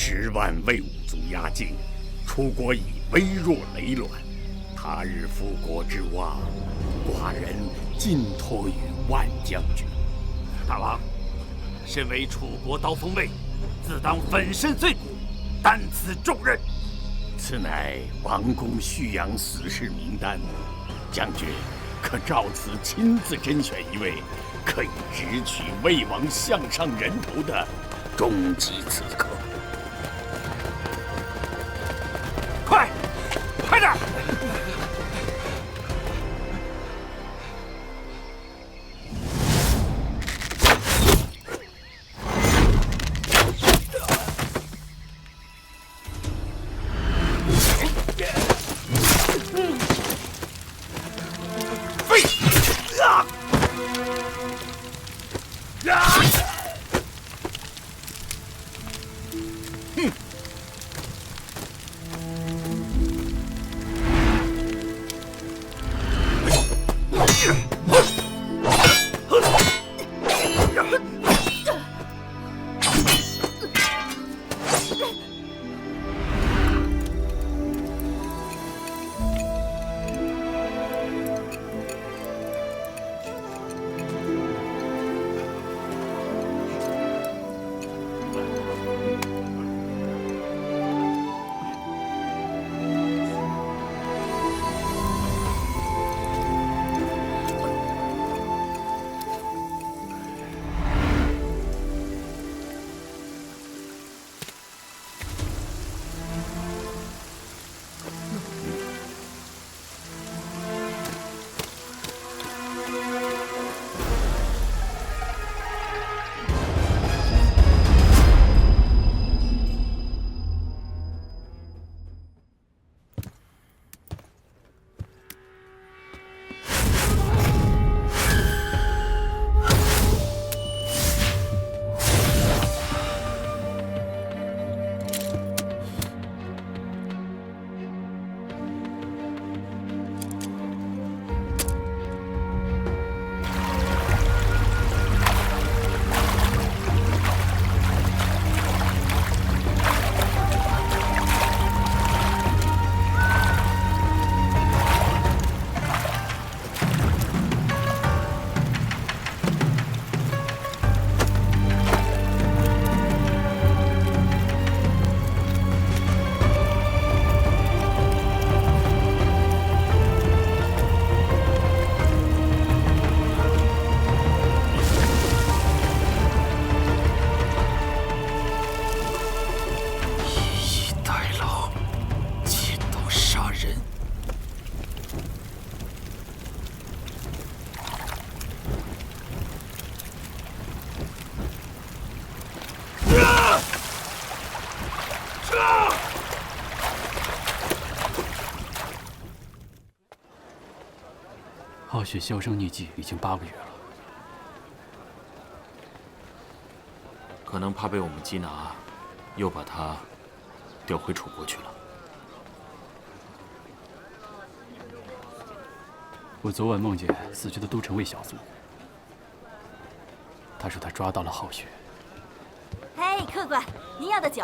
10万魏武卒压境，楚国已危若累卵。他日复国之望，寡人尽托于万将军。大王，身为楚国刀锋卫，自当粉身碎骨，担此重任。此乃王公续养死士名单，将军可照此亲自甄选一位可以直取魏王项上人头的终极刺客。快点！傲雪销声匿迹已经8个月了，可能怕被我们缉拿，又把他调回楚国去了。我昨晚梦见死去的都城卫小卒，他说他抓到了浩雪。嘿，客官，您要的酒。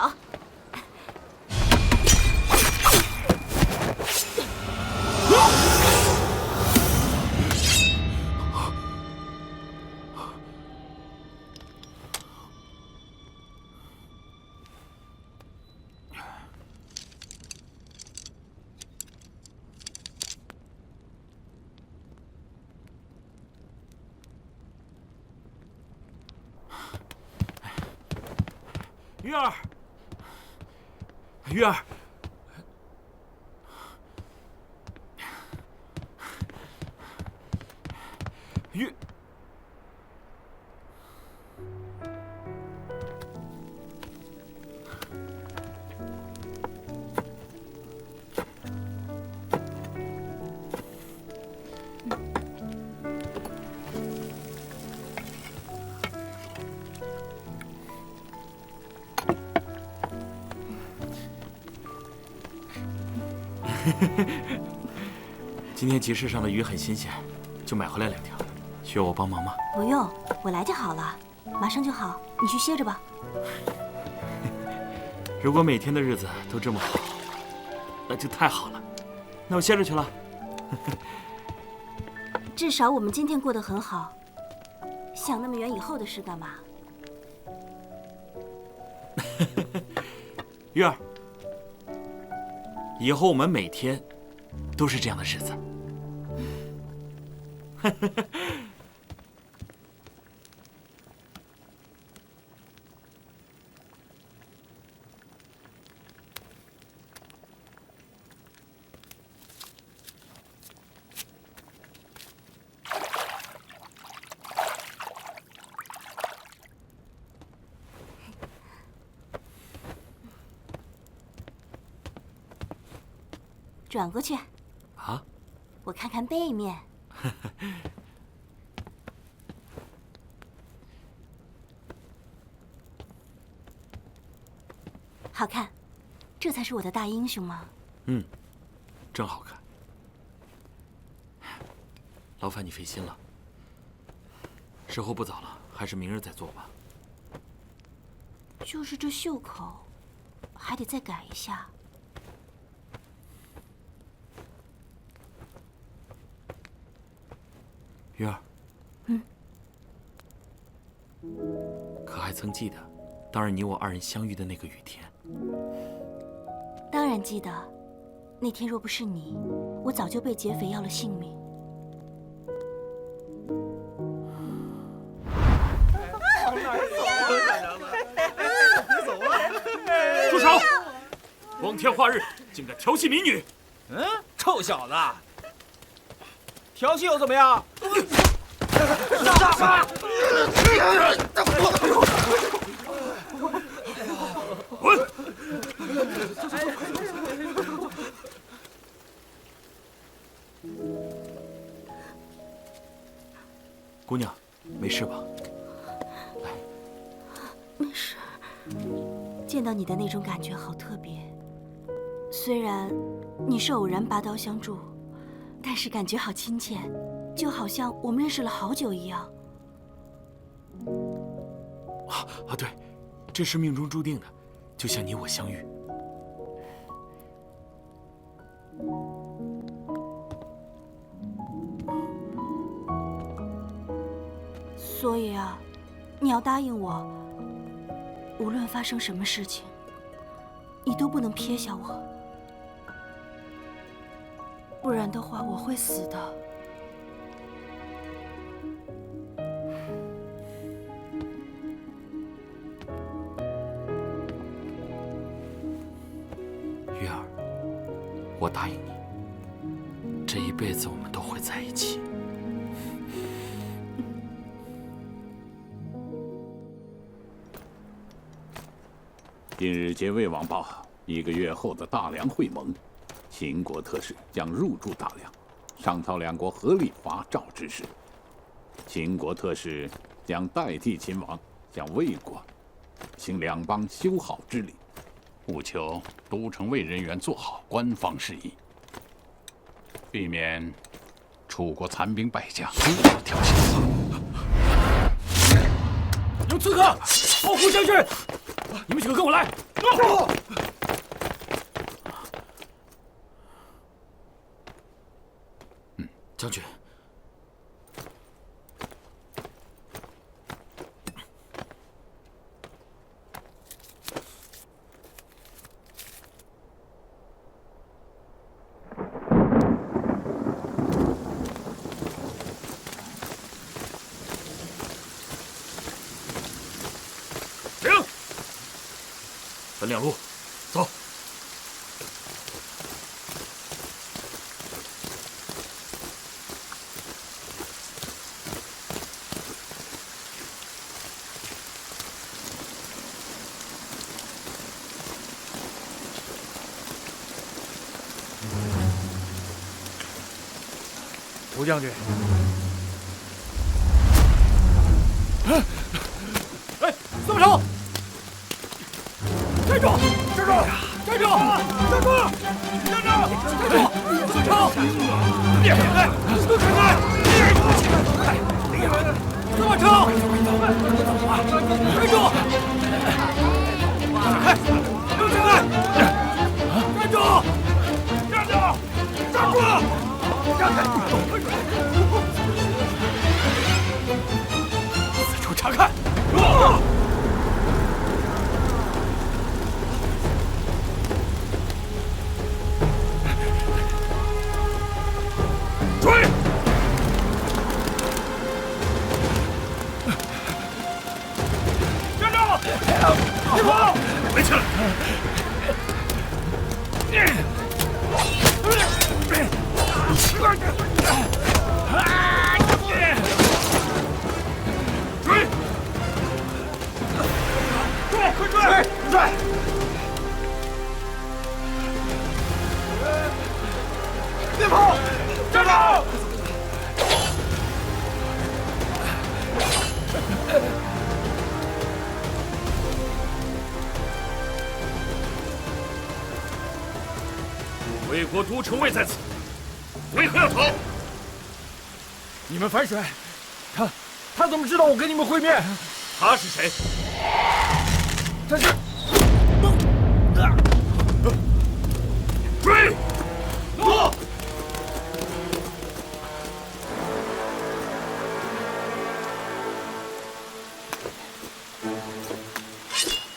鱼儿，鱼儿，鱼。今天集市上的鱼很新鲜，就买回来2条，需要我帮忙吗？不用，我来就好了，马上就好，你去歇着吧。如果每天的日子都这么好，那就太好了。那我歇着去了。至少我们今天过得很好。想那么远以后的事干嘛？月儿，以后我们每天都是这样的日子。转过去。啊？我看看背面。好看，这才是我的大英雄吗？嗯，真好看。劳烦你费心了。时候不早了，还是明日再做吧。就是这袖口，还得再改一下。月儿，嗯，可还曾记得当日你我二人相遇的那个雨天？当然记得，那天若不是你，我早就被劫匪要了性命。住手！光天化日，竟敢调戏民女！臭小子，调戏又怎么样？滚！姑娘，没事吧？没事。见到你的那种感觉好特别，虽然你是偶然拔刀相助，但是感觉好亲切，就好像我们认识了好久一样。对，这是命中注定的，就像你我相遇。所以啊，你要答应我，无论发生什么事情，你都不能撇下我，不然的话我会死的。月儿，我答应你，这一辈子我们都会在一起。近日接魏王报，1个月后的大梁会盟，秦国特使将入驻大梁，商讨两国合力伐赵之事。秦国特使将代替秦王向魏国行两邦修好之礼，务求都城卫人员做好官方事宜，避免楚国残兵败将挑衅。有刺客，保护将军！你们几个跟我来。将军，停！分两路，走。吴将军，哎，松手！站住！站住！站住！站住！站住！松手！别开开！都开开！怎么成？站住！开！留下！去了。追！快追！追！别跑！站住！魏国都城卫在此，为何要逃？你们反水，他怎么知道我跟你们会面？他是谁？他是追！落！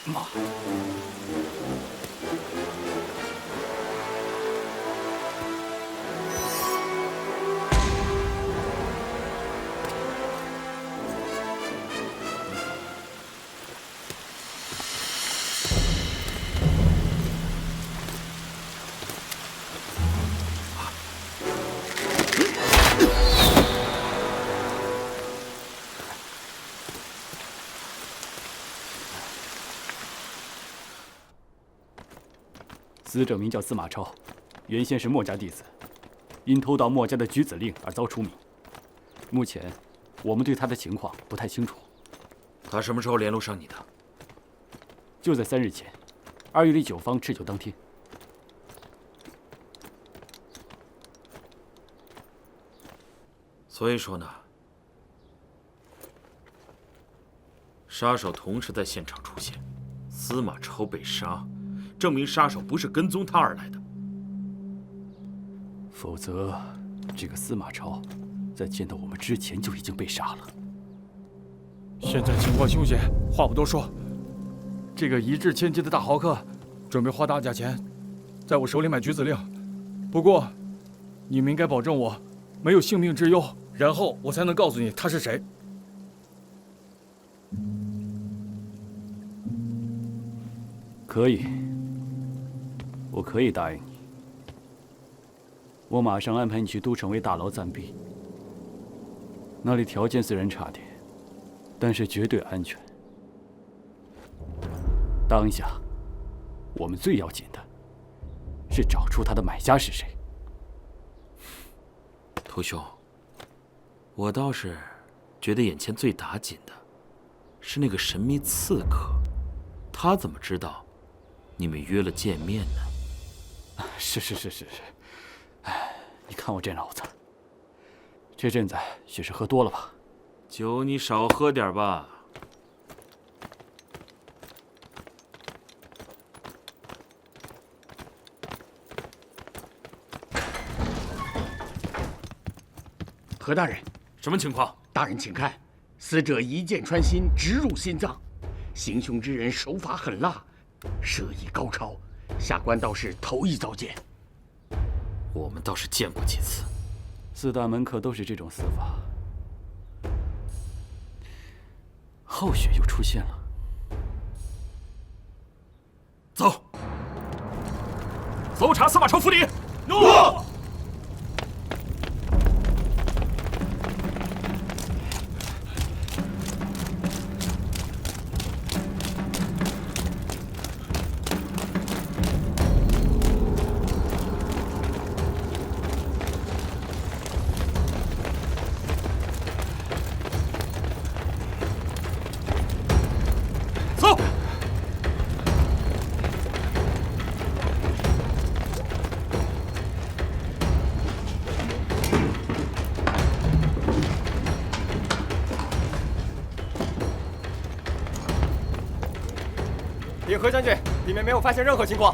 妈！死者名叫司马超，原先是墨家弟子，因偷盗墨家的举子令而遭除名。目前，我们对他的情况不太清楚。他什么时候联络上你的？就在3日前，2月里9方蚩尤当天。所以说呢，杀手同时在现场出现，司马超被杀，证明杀手不是跟踪他而来的。否则，这个司马超在见到我们之前就已经被杀了。现在情况凶险，话不多说，这个一掷千金的大豪客，准备花大价钱在我手里买举子令。不过，你们应该保证我没有性命之忧，然后我才能告诉你他是谁。可以，我可以答应你。我马上安排你去都城卫大牢暂避，那里条件虽然差点，但是绝对安全。当下，我们最要紧的是找出他的买家是谁。屠兄，我倒是觉得眼前最打紧的是那个神秘刺客，他怎么知道你们约了见面呢？是，哎，你看我这脑子，这阵子许是喝多了吧？酒你少喝点吧。何大人，什么情况？大人请看，死者一箭穿心，直入心脏，行凶之人手法狠辣，射艺高超，下官倒是头一遭见。我们倒是见过几次。4大门客都是这种死法。浩雪又出现了。走，搜查司马超府邸。诺。禀何将军，里面没有发现任何情况。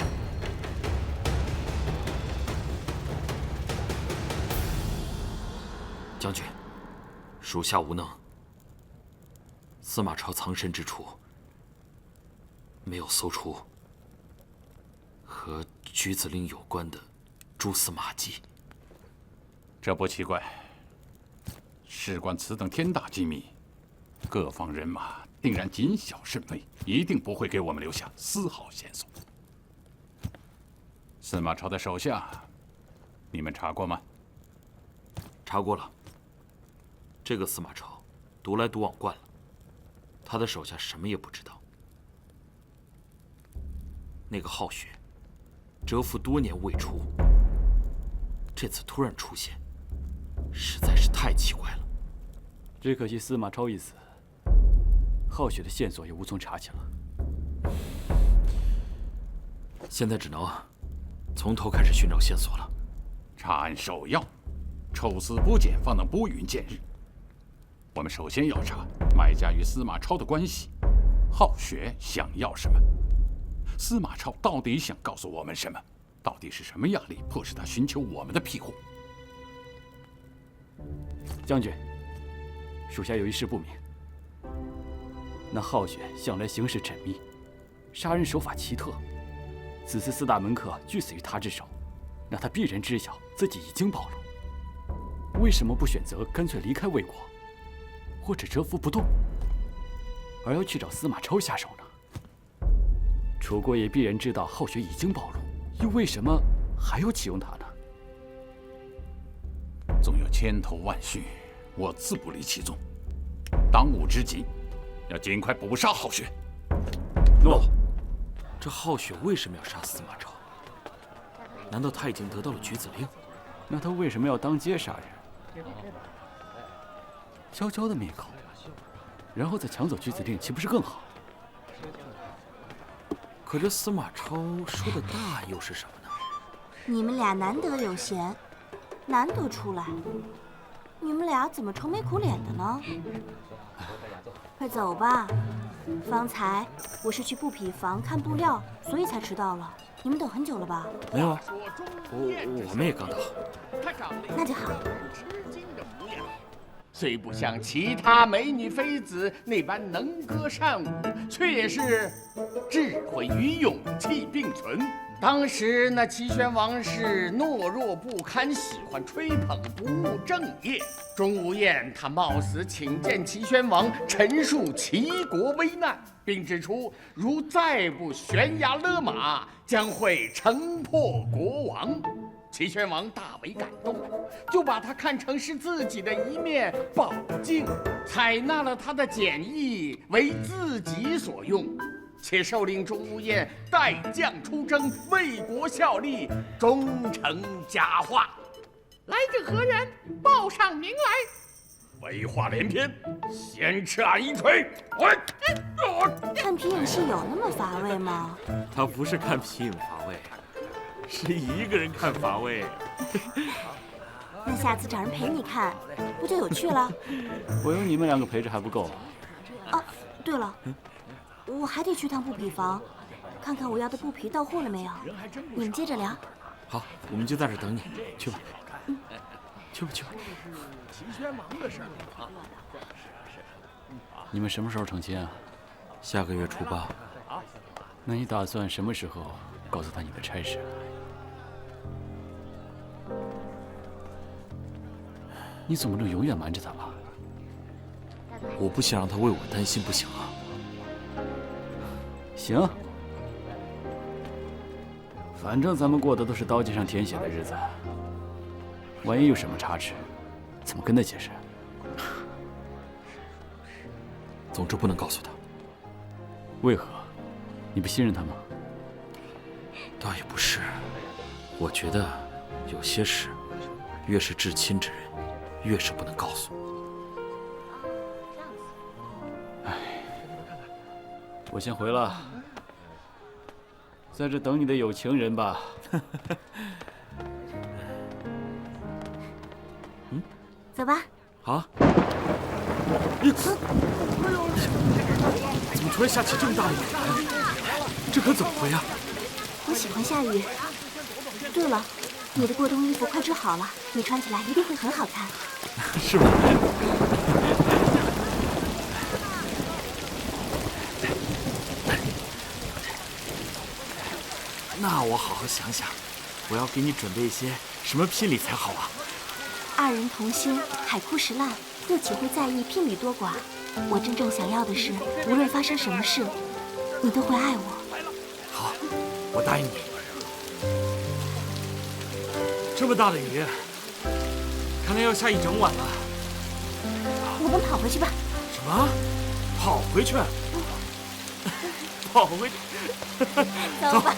将军，属下无能。司马超藏身之处没有搜出和举子令有关的蛛丝马迹。这不奇怪，事关此等天大机密，各方人马定然谨小慎微，一定不会给我们留下丝毫线索。司马超的手下，你们查过吗？查过了。这个司马超独来独往惯了，他的手下什么也不知道。那个皓雪，蛰伏多年未出，这次突然出现，实在是太奇怪了。只可惜司马超一死，皓雪的线索也无从查起了。现在只能从头开始寻找线索了。查案首要，抽丝剥茧方能拨云见日。我们首先要查买家与司马超的关系，皓雪想要什么？司马超到底想告诉我们什么？到底是什么压力迫使他寻求我们的庇护？将军，属下有一事不明。那皓雪向来行事缜密，杀人手法奇特。此次4大门客俱死于他之手，那他必然知晓自己已经暴露。为什么不选择干脆离开魏国，或者蛰伏不动，而要去找司马超下手呢？楚国也必然知道皓雪已经暴露，又为什么还要启用他呢？纵有千头万绪，我自不离其宗。当务之急，要尽快捕杀皓雪。诺。这皓雪为什么要杀司马超？难道他已经得到了举子令？那他为什么要当街杀人？悄悄的灭口，然后再抢走举子令，岂不是更好？可这司马超说的大又是什么呢？你们俩难得有闲，难得出来，你们俩怎么愁眉苦脸的呢？快走吧，方才我是去布匹房看布料，所以才迟到了。你们等很久了吧？没有啊，我们也刚到。那就好。虽不像其他美女妃子那般能歌善舞，却也是智慧与勇气并存。当时那齐宣王是懦弱不堪，喜欢吹捧，不务正业。钟无艳他冒死请见齐宣王，陈述齐国危难，并指出如再不悬崖勒马，将会城破国亡。齐宣王大为感动，就把他看成是自己的一面宝镜，采纳了他的简易，为自己所用。且授令钟无艳带将出征，为国效力，终成佳话。来者何人？报上名来。废话连篇，先吃俺一锤！看皮影戏有那么乏味吗？他不是看皮影乏味，是一个人看乏味。那下次找人陪你看，不就有趣了？我有你们2个陪着还不够。啊，对了，我还得去趟布匹房，看看我要的布匹到货了没有。你们接着聊。好，我们就在这等你。去吧。去吧。齐宣王的事儿。你们什么时候成亲啊？下个月初8。那你打算什么时候告诉他你的差事？你总不能永远瞒着他吧？我不想让他为我担心，不行啊。行，反正咱们过的都是刀尖上舔血的日子，万一有什么差池，怎么跟他解释？总之不能告诉他。为何？你不信任他吗？倒也不是，我觉得有些事，越是至亲之人，越是不能告诉。唉，我先回了，在这等你的有情人吧。走吧。好。怎么突然下起这么大的雨来？这可怎么回啊？我喜欢下雨。对了，你的过冬衣服快织好了，你穿起来一定会很好看。是吗？那我好好想想，我要给你准备一些什么聘礼才好啊？二人同心，海枯石烂，又岂会在意聘礼多寡？我真正想要的是，无论发生什么事，你都会爱我。好，我答应你。这么大的雨，看来要下一整晚了。我们跑回去吧。什么？跑回去？跑回去？走吧。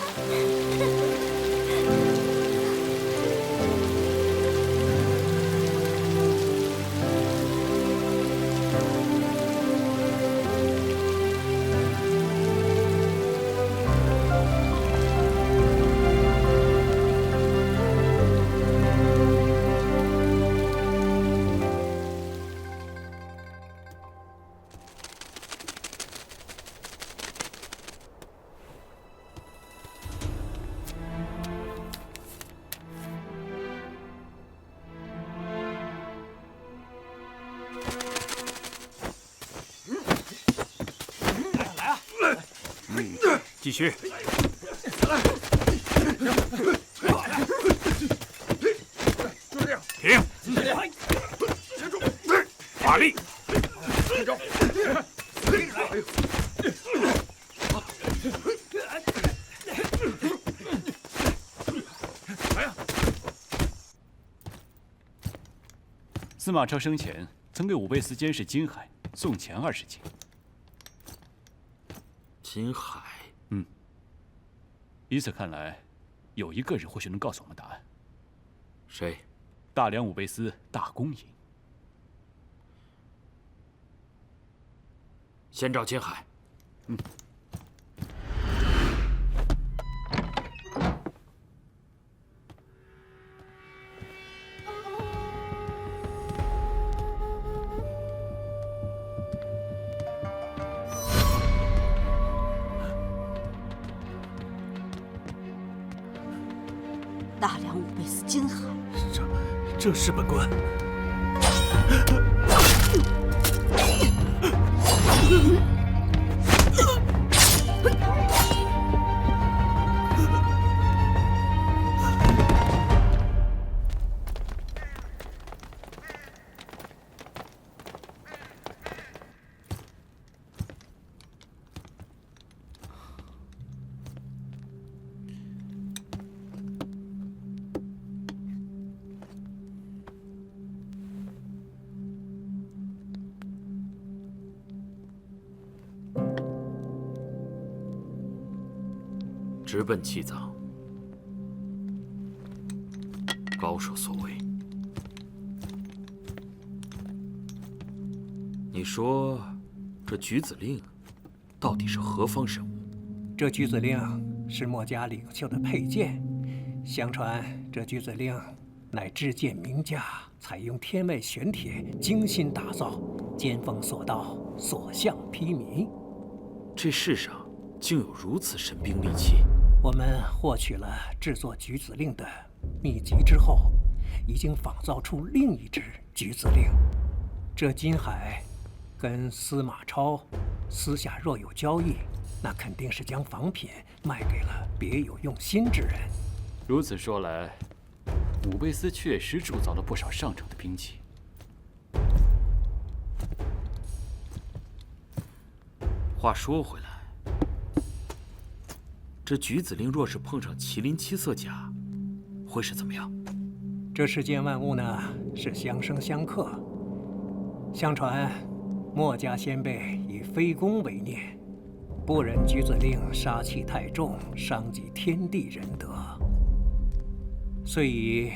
继续。停！发力！司马超生前曾给武备司监事金海送钱20斤。金海。以此看来，有一个人或许能告诉我们答案。谁？大梁武备司大公营。先找金海。大梁武备司金海，正是本官。直奔七脏，高手所为。你说，这举子令到底是何方神物？这举子令是墨家领袖的佩剑，相传这举子令乃制剑名家，采用天外玄铁精心打造，尖锋所到，所向披靡。这世上竟有如此神兵利器！我们获取了制作举子令的秘籍之后，已经仿造出另一支举子令。这金海跟司马超私下若有交易，那肯定是将仿品卖给了别有用心之人。如此说来，武备司确实铸造了不少上乘的兵器。话说回来，这举子令若是碰上麒麟七色甲，会是怎么样？这世间万物呢，是相生相克。相传，墨家先辈以非攻为念，不忍举子令杀气太重，伤及天地仁德，遂以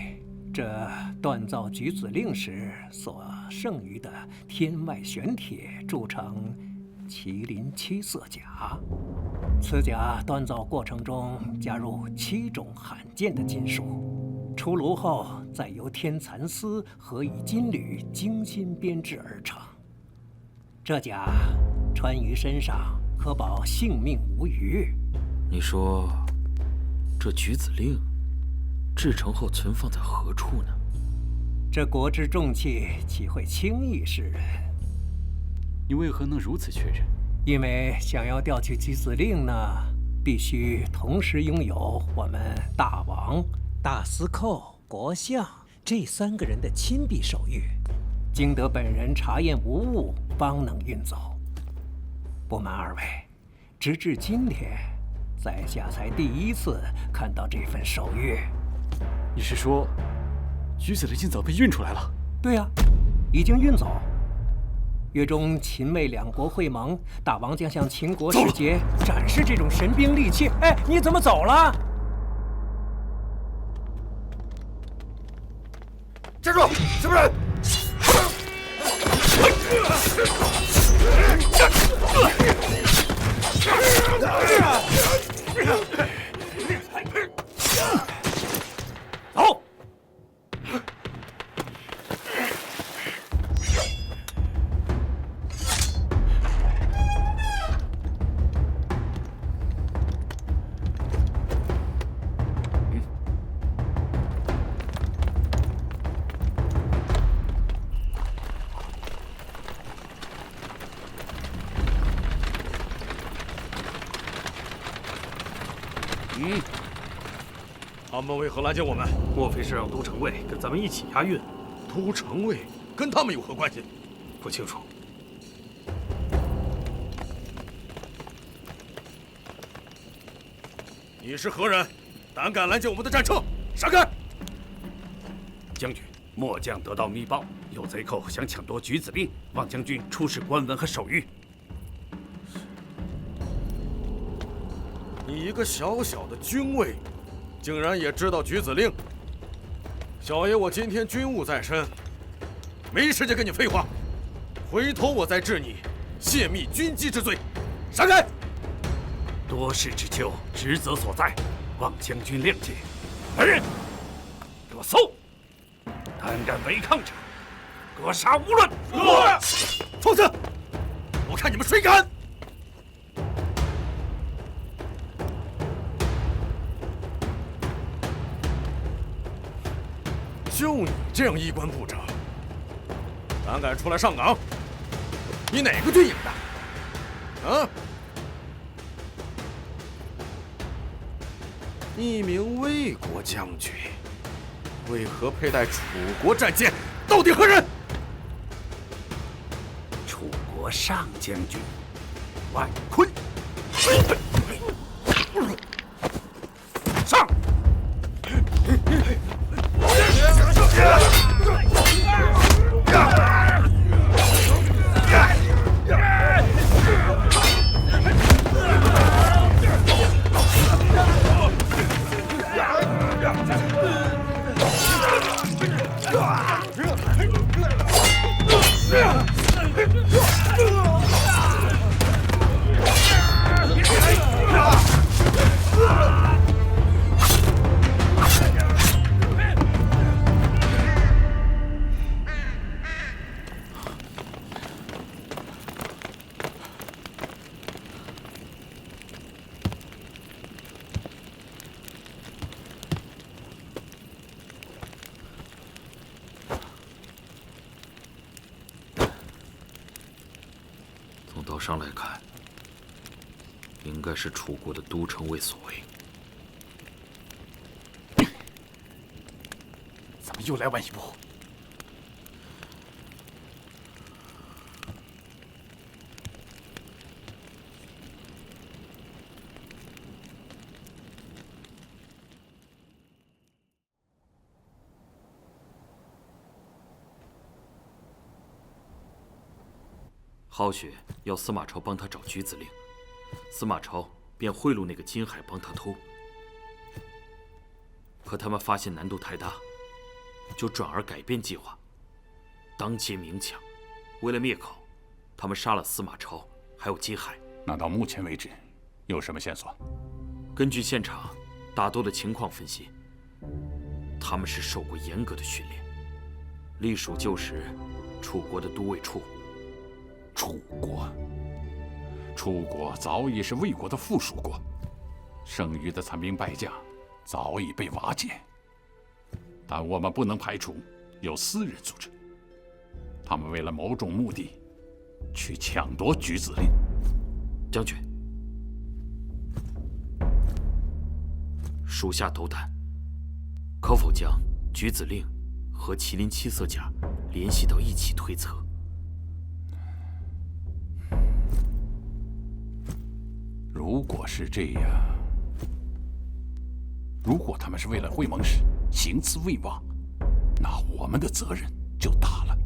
这锻造举子令时所剩余的天外玄铁铸成麒麟七色甲。此甲锻造过程中加入7种罕见的金属，出炉后再由天蚕丝和以金缕精心编制而成。这甲穿于身上，可保性命无虞。你说，这举子令制成后存放在何处呢？这国之重器，岂会轻易示人？你为何能如此确认？因为想要调取举子令呢，必须同时拥有我们大王、大司寇、国相这3个人的亲笔手谕。经得本人查验无误，方能运走。不瞒二位，直至今天，在下才第一次看到这份手谕。你是说，橘子的今早被运出来了？对呀，已经运走。约中秦魏两国会盟，大王将向秦国使节展示这种神兵利器。哎，你怎么走了？站住！什么人？走！他们为何拦截我们？莫非是让都城卫跟咱们一起押运？都城卫跟他们有何关系？不清楚。你是何人？胆敢拦截我们的战车？闪开！将军，末将得到密报，有贼寇想抢夺举子令，望将军出示官文和手谕。你一个小小的军尉，竟然也知道举子令？小爷我今天军务在身，没时间跟你废话。回头我再治你泄密军机之罪。闪开！多事之秋，职责所在，望将军谅解。来人，给我搜！胆敢违抗者，格杀无论！放肆！我看你们谁敢！就你这样衣冠不整，胆敢出来上岗？你哪个军营的？啊？一名魏国将军，为何佩戴楚国战舰？到底何人？楚国上将军万坤。上！从道上来看，应该是楚国的都城卫所为。怎么又来晚一步？皓雪要司马超帮他找举子令，司马超便贿赂那个金海帮他偷。可他们发现难度太大，就转而改变计划，当街明抢。为了灭口，他们杀了司马超，还有金海。那到目前为止，有什么线索？根据现场打斗的情况分析，他们是受过严格的训练，隶属旧时楚国的都尉处。楚国早已是魏国的附属国，剩余的残兵败将早已被瓦解。但我们不能排除有私人组织，他们为了某种目的去抢夺举子令。将军，属下斗胆，可否将举子令和麒麟七色甲联系到一起推测。如果是这样，如果他们是为了会盟使行刺魏王，那我们的责任就大了。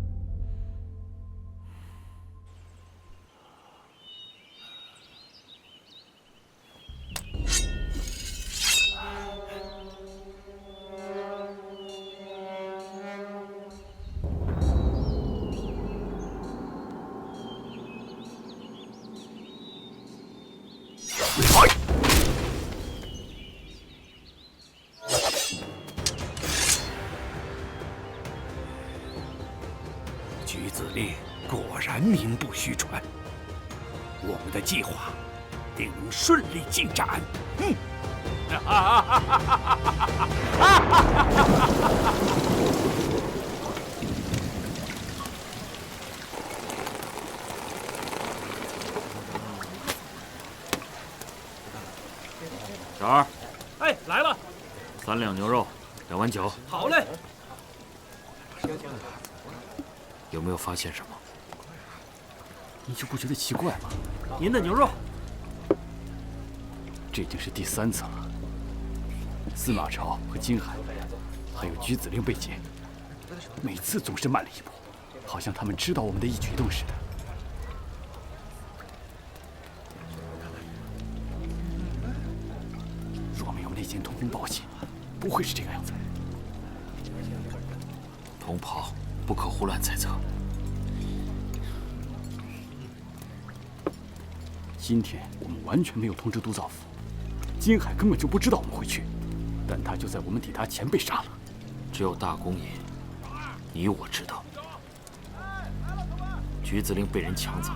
举子令果然名不虚传，我们的计划定能顺利进展。小二，哎，来了。 3两牛肉，2碗酒。好嘞。有没有发现什么？你就不觉得奇怪吗？您的牛肉。这已经是第3次了。司马超和金海，还有举子令被劫，每次总是慢了一步，好像他们知道我们的一举一动似的。 内奸通风报信，不会是这个样子。同袍不可胡乱猜测。今天我们完全没有通知都造府，金海根本就不知道我们会去，但他就在我们抵达前被杀了。只有大公爷，你我知道，举子令被人抢走，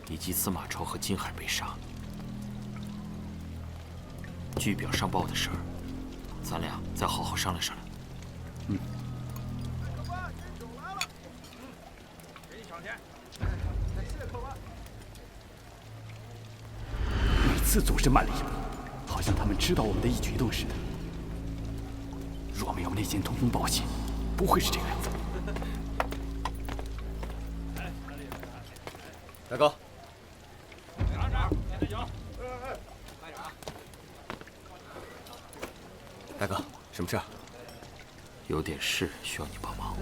以及司马超和金海被杀。 据表上报的事儿，咱俩再好好商量商量。嗯。每次总是慢了一步，好像他们知道我们的一举一动似的。若没有内奸通风报信，不会是这个样子。大哥。 大哥，什么事？有点事需要你帮忙。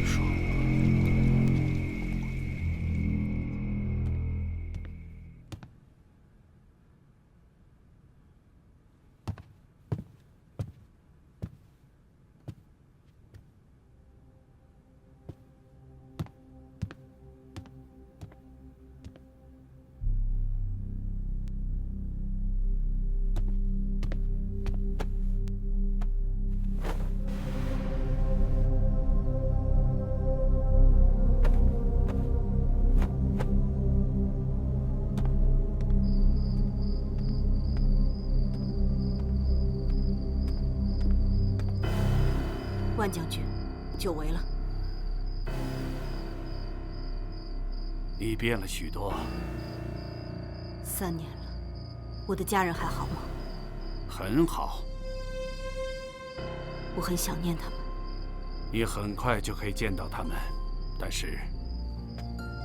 说。万将军，久违了。你变了许多。 3年了，我的家人还好吗？很好。我很想念他们。你很快就可以见到他们，但是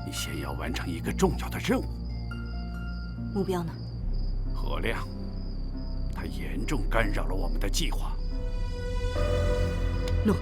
你先要完成一个重要的任务。目标呢？何亮，他严重干扰了我们的计划。诺。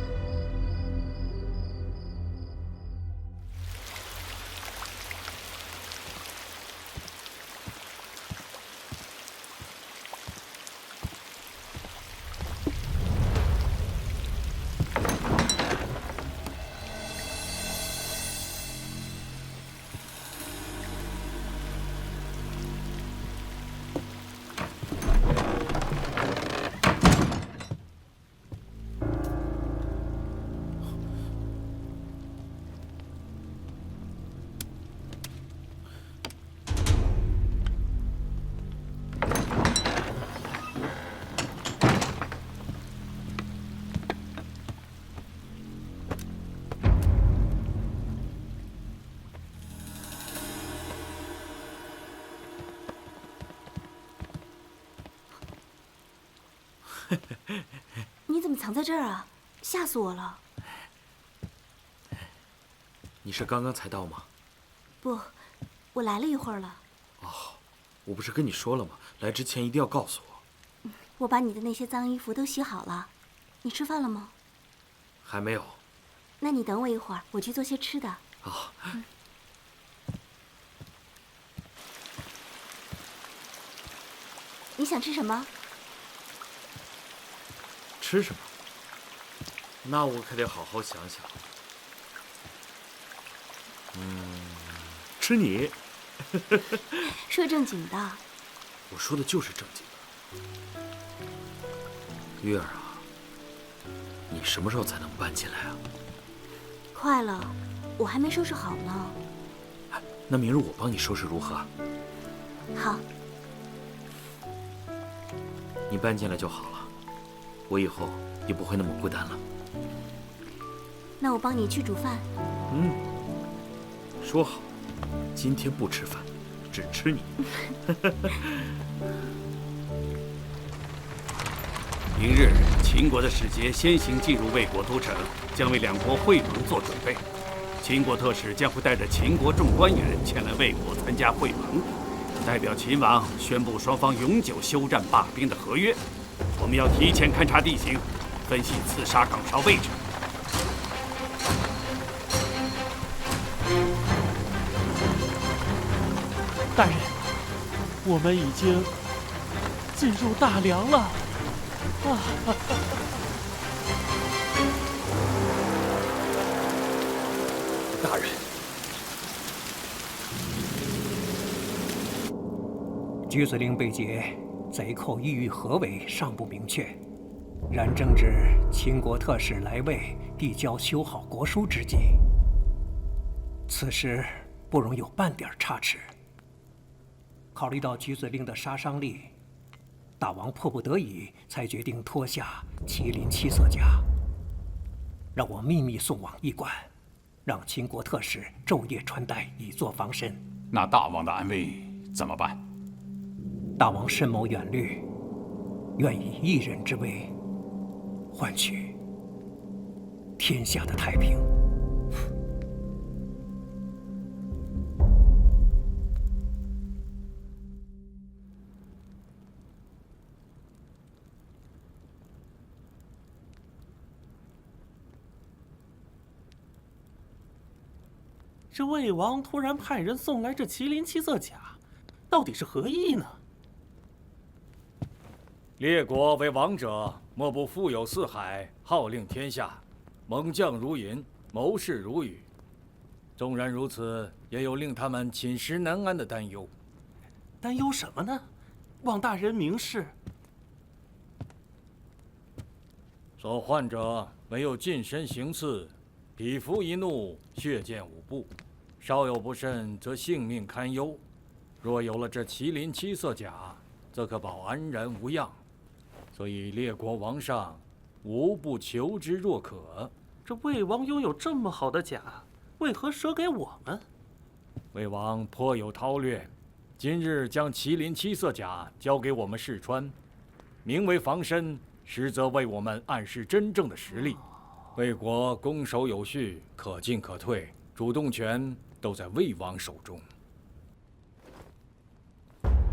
你怎么藏在这儿啊？吓死我了！你是刚刚才到吗？不，我来了一会儿了。哦，我不是跟你说了吗？来之前一定要告诉我。我把你的那些脏衣服都洗好了。你吃饭了吗？还没有。那你等我一会儿，我去做些吃的。好。你想吃什么？吃什么？那我可得好好想想。吃你。说正经的。我说的就是正经的。月儿啊，你什么时候才能搬进来啊？快了，我还没收拾好呢。那明日我帮你收拾如何？好。你搬进来就好了，我以后也不会那么孤单了。那我帮你去煮饭。说好，今天不吃饭，只吃你。明日，秦国的使节先行进入魏国都城，将为两国会盟做准备。秦国特使将会带着秦国众官员前来魏国参加会盟，代表秦王宣布双方永久休战罢兵的合约。我们要提前勘察地形，分析刺杀岗哨位置。大人，我们已经进入大梁了。大人，橘子令被劫，贼寇意欲何为尚不明确。然正值秦国特使来魏递交修好国书之际，此时不容有半点差池。考虑到橘子令的杀伤力，大王迫不得已才决定脱下麒麟七色甲，让我秘密送往驿馆，让秦国特使昼夜穿戴，以作防身。那大王的安危怎么办？大王深谋远虑，愿以一人之位换取天下的太平。这魏王突然派人送来这麒麟七色甲，到底是何意呢？列国为王者，莫不富有四海，号令天下，猛将如云，谋士如雨。纵然如此，也有令他们寝食难安的担忧。担忧什么呢？望大人明示。所患者没有近身行刺，匹夫一怒，血溅五步，稍有不慎，则性命堪忧。若有了这麒麟七色甲，则可保安然无恙。所以列国王上，无不求之若渴。这魏王拥有这么好的甲，为何舍给我们？魏王颇有韬略，今日将麒麟七色甲交给我们试穿，名为防身，实则为我们暗示真正的实力。魏国攻守有序，可进可退，主动权都在魏王手中。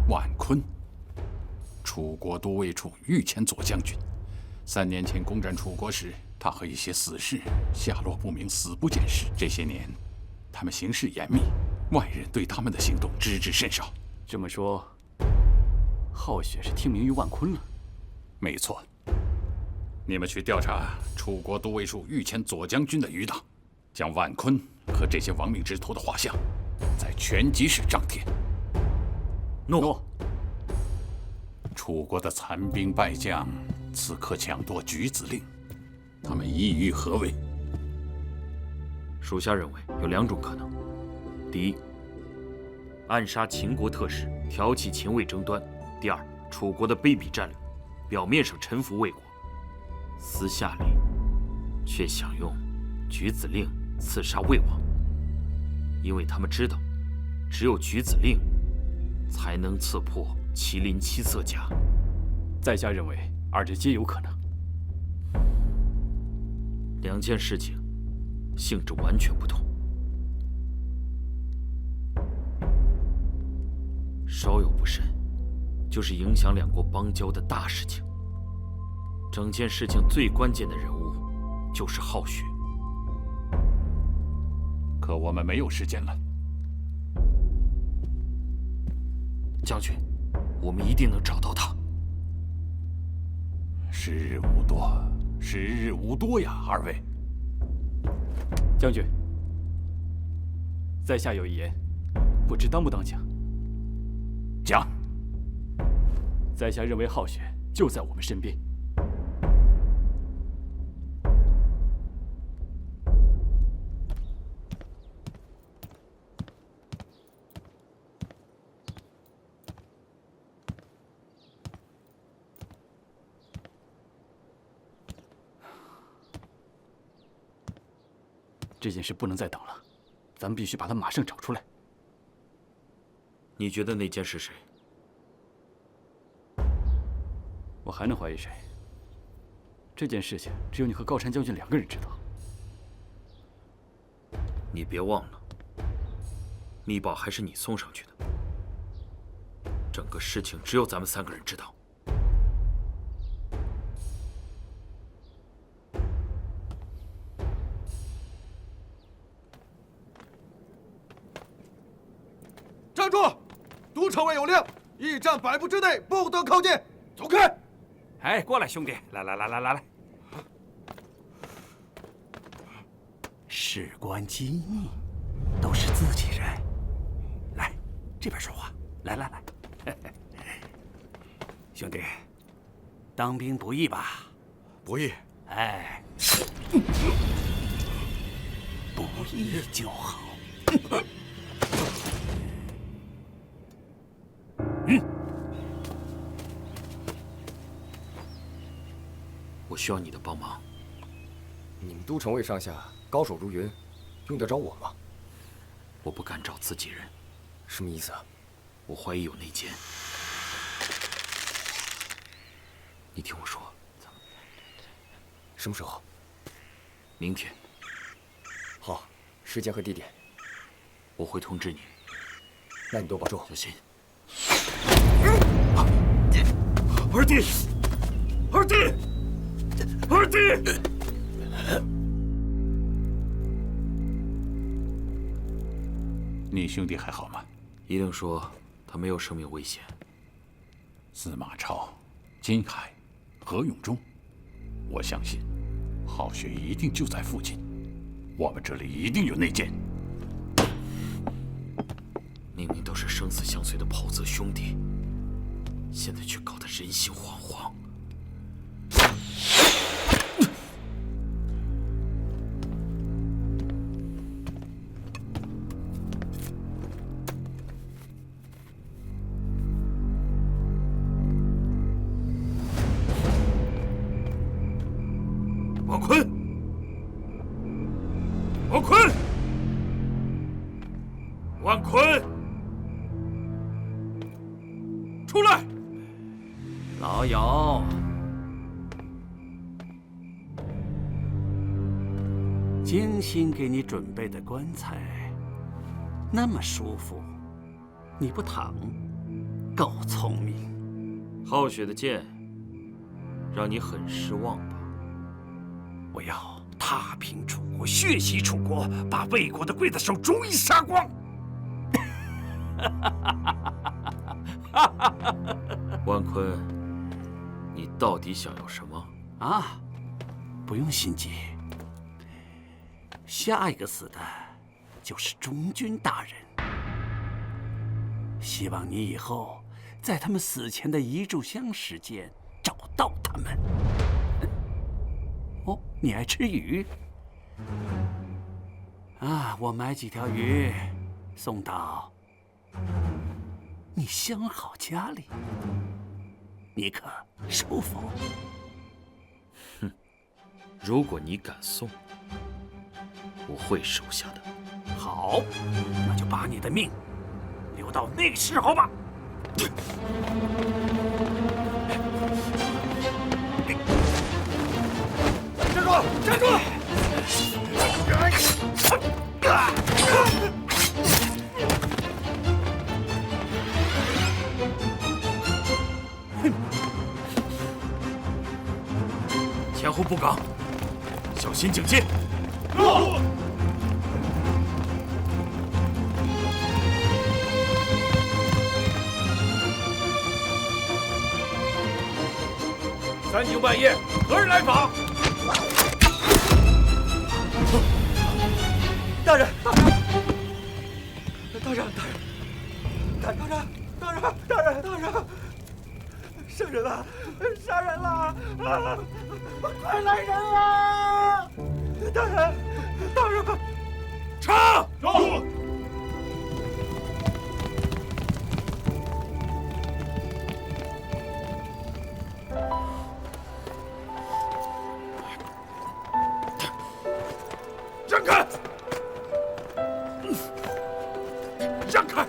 万坤，楚国都尉处御前左将军，3年前攻占楚国时，他和一些死士下落不明，死不见尸。这些年，他们行事严密，外人对他们的行动知之甚少。这么说，浩雪是听命于万坤了？没错。你们去调查楚国都尉处御前左将军的余党，将万坤和这些亡命之徒的画像在全集市张贴。诺。楚国的残兵败将此刻抢夺橘子令，他们意欲何为？属下认为有2种可能：第一，暗杀秦国特使，挑起秦魏争端；第二，楚国的卑鄙战略，表面上臣服魏国，私下里却想用橘子令刺杀魏王，因为他们知道，只有橘子令才能刺破麒麟七色甲。在下认为，二者皆有可能。两件事情性质完全不同，稍有不慎，就是影响两国邦交的大事情。整件事情最关键的人物就是皓雪。可我们没有时间了。将军，我们一定能找到他。时日无多，时日无多呀，二位。将军，在下有一言，不知当不当讲？讲。在下认为皓雪就在我们身边。这件事不能再等了，咱们必须把他马上找出来。你觉得那件是谁？我还能怀疑谁？这件事情只有你和高山将军两个人知道。你别忘了，密报还是你送上去的，整个事情只有咱们三个人知道。站住！都城卫有令，驿站100步之内不得靠近。走开！哎，过来，兄弟，来！事关机密，都是自己人。来，这边说话。来，兄弟，当兵不易吧？不易。哎，不易就好。我需要你的帮忙。你们都城卫上下高手如云，用得着我吗？我不敢找自己人。什么意思啊？我怀疑有内奸。你听我说。什么时候？明天。好，时间和地点我会通知你。那你多保重，小心。二弟，你兄弟还好吗？一定说他没有生命危险。司马超、金海、何永忠，我相信皓雪一定就在附近，我们这里一定有内奸。明明都是生死相随的袍泽兄弟，现在却搞得人心惶惶。万坤，出来！老友，精心给你准备的棺材，那么舒服，你不躺，够聪明。皓雪的剑，让你很失望吧？我要踏平楚国，血洗楚国，把魏国的刽子手逐一杀光。万坤，你到底想要什么？啊，不用心急。下一个死的，就是中军大人。希望你以后在他们死前的一炷香时间找到他们。哦，你爱吃鱼？啊，我买几条鱼送到你相好家里，你可收否？哼，如果你敢送，我会收下的。好，那就把你的命留到那个时候吧。前后布岗，小心警戒。三更半夜，何人来访？大人，杀人了！杀人了！啊！快来人啊！大人，查！让开！让开！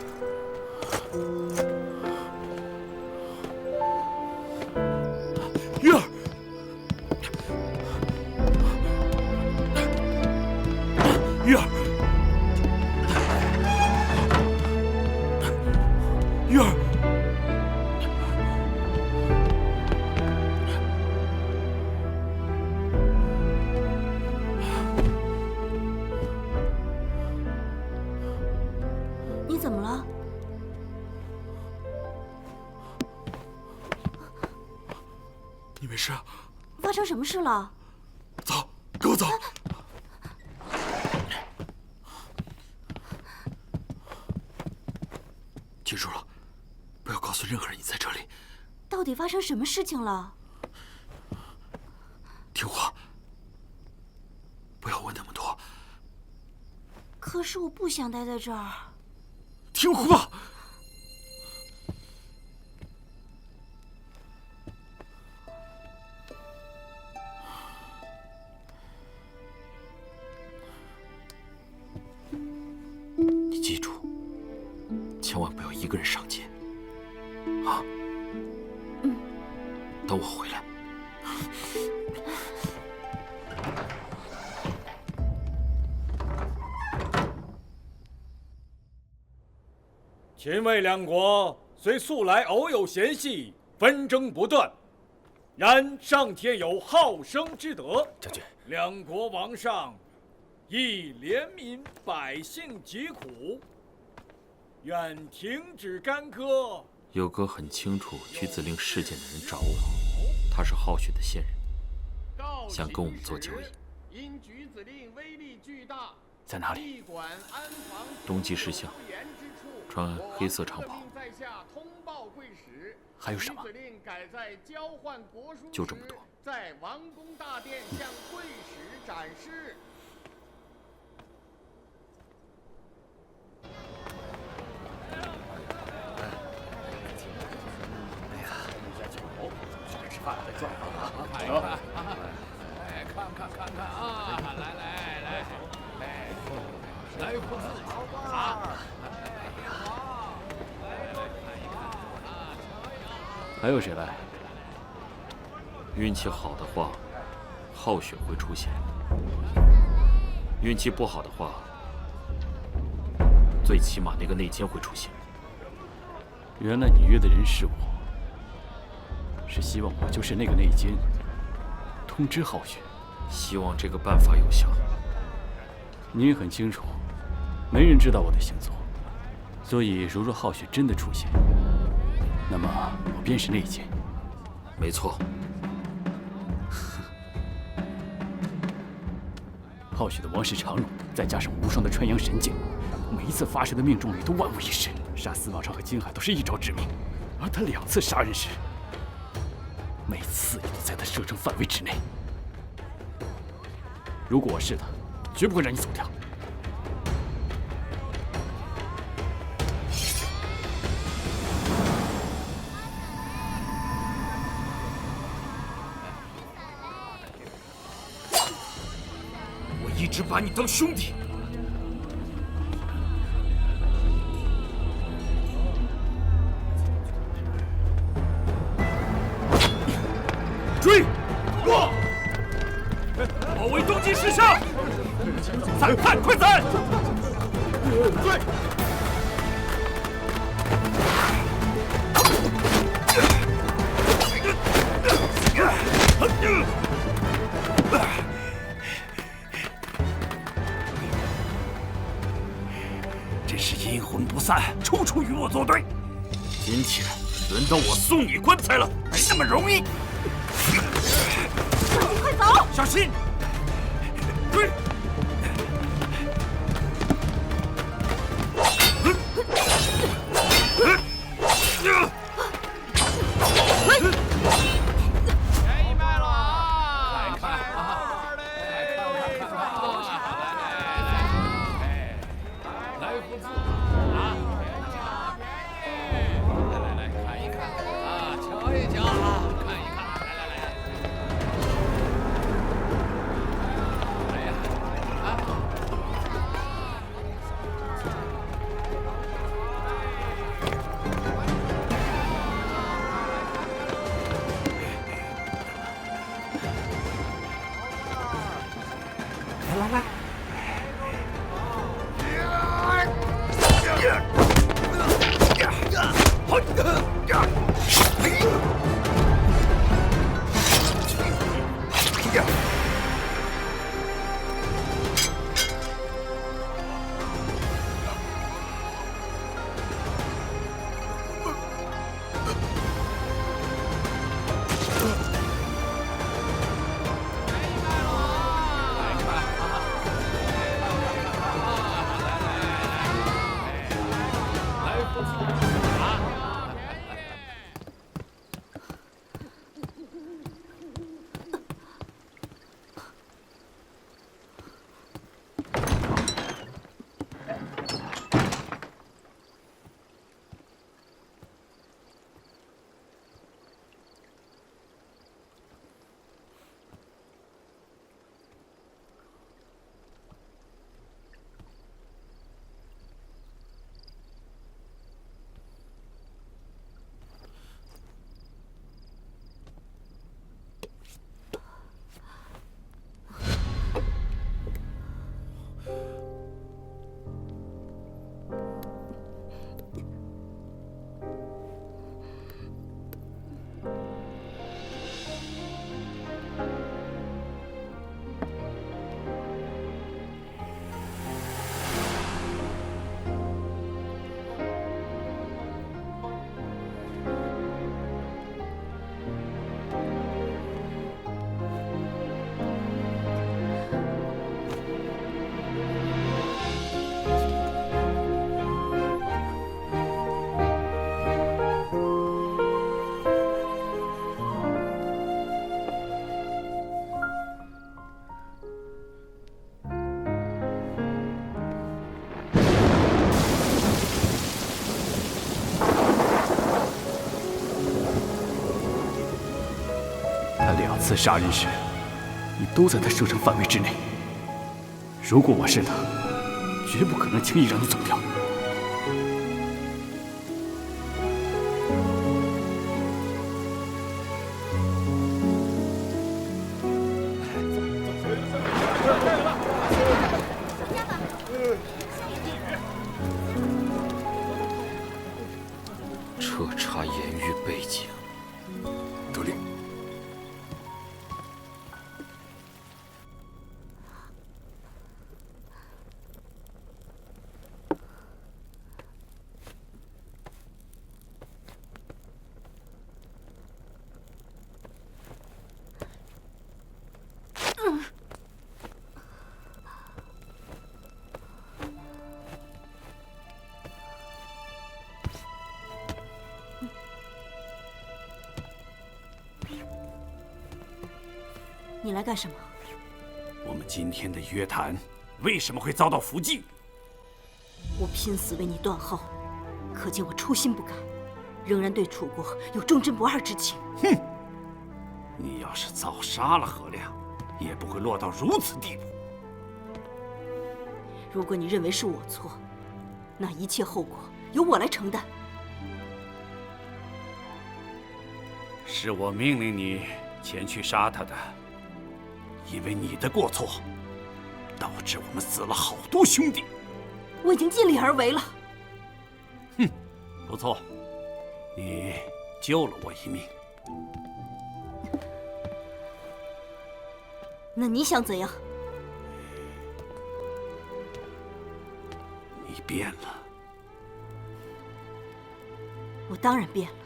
玉儿，玉儿，玉儿，你怎么了？你没事？发生什么事了？走，跟我走。记住了，不要告诉任何人你在这里。到底发生什么事情了？听话，不要问那么多。可是我不想待在这儿。听话。你记住，千万不要一个人上街，啊？等我回来。秦魏两国虽素来偶有嫌隙，纷争不断，然上天有好生之德。将军，两国王上亦怜悯百姓疾苦，愿停止干戈。有哥很清楚橘子令事件的人找我，他是皓雪的线人，想跟我们做交易。因橘子令威力巨大，在哪里？东极石巷，穿黑色长袍。还有什么？就这么多。在王宫大殿向贵使展示。吃饭再转啊！哎，看看啊！来，来福字啊！还有谁来？运气好的话，皓雪会出现；运气不好的话，最起码那个内奸会出现。原来你约的人是我，是希望我就是那个内奸，通知皓雪。希望这个办法有效。你也很清楚，没人知道我的行踪，所以如若皓雪真的出现，那么我便是内奸。没错。皓雪的王室长弩，再加上无双的穿阳神镜，每一次发射的命中率都万无一失。杀司马畅和金海都是一招致命，而他2次杀人时，每次也都在他射程范围之内。如果我是他，绝不会让你走掉。我一直把你当兄弟。追！过！包围东极石巷！散开，快散！追！散，处处与我作对。今天轮到我送你棺材了，没那么容易。快走！小心！对。2次杀人时，你都在他射程范围之内。如果我是他，绝不可能轻易让他走掉。彻查严狱背景。得令。你来干什么？我们今天的约谈为什么会遭到伏击？我拼死为你断后，可见我初心不改，仍然对楚国有忠贞不二之情。哼！你要是早杀了何亮，也不会落到如此地步。如果你认为是我错，那一切后果由我来承担。是我命令你前去杀他的。因为你的过错，导致我们死了好多兄弟。我已经尽力而为了。哼，不错，你救了我一命。那你想怎样？你变了，当然变了，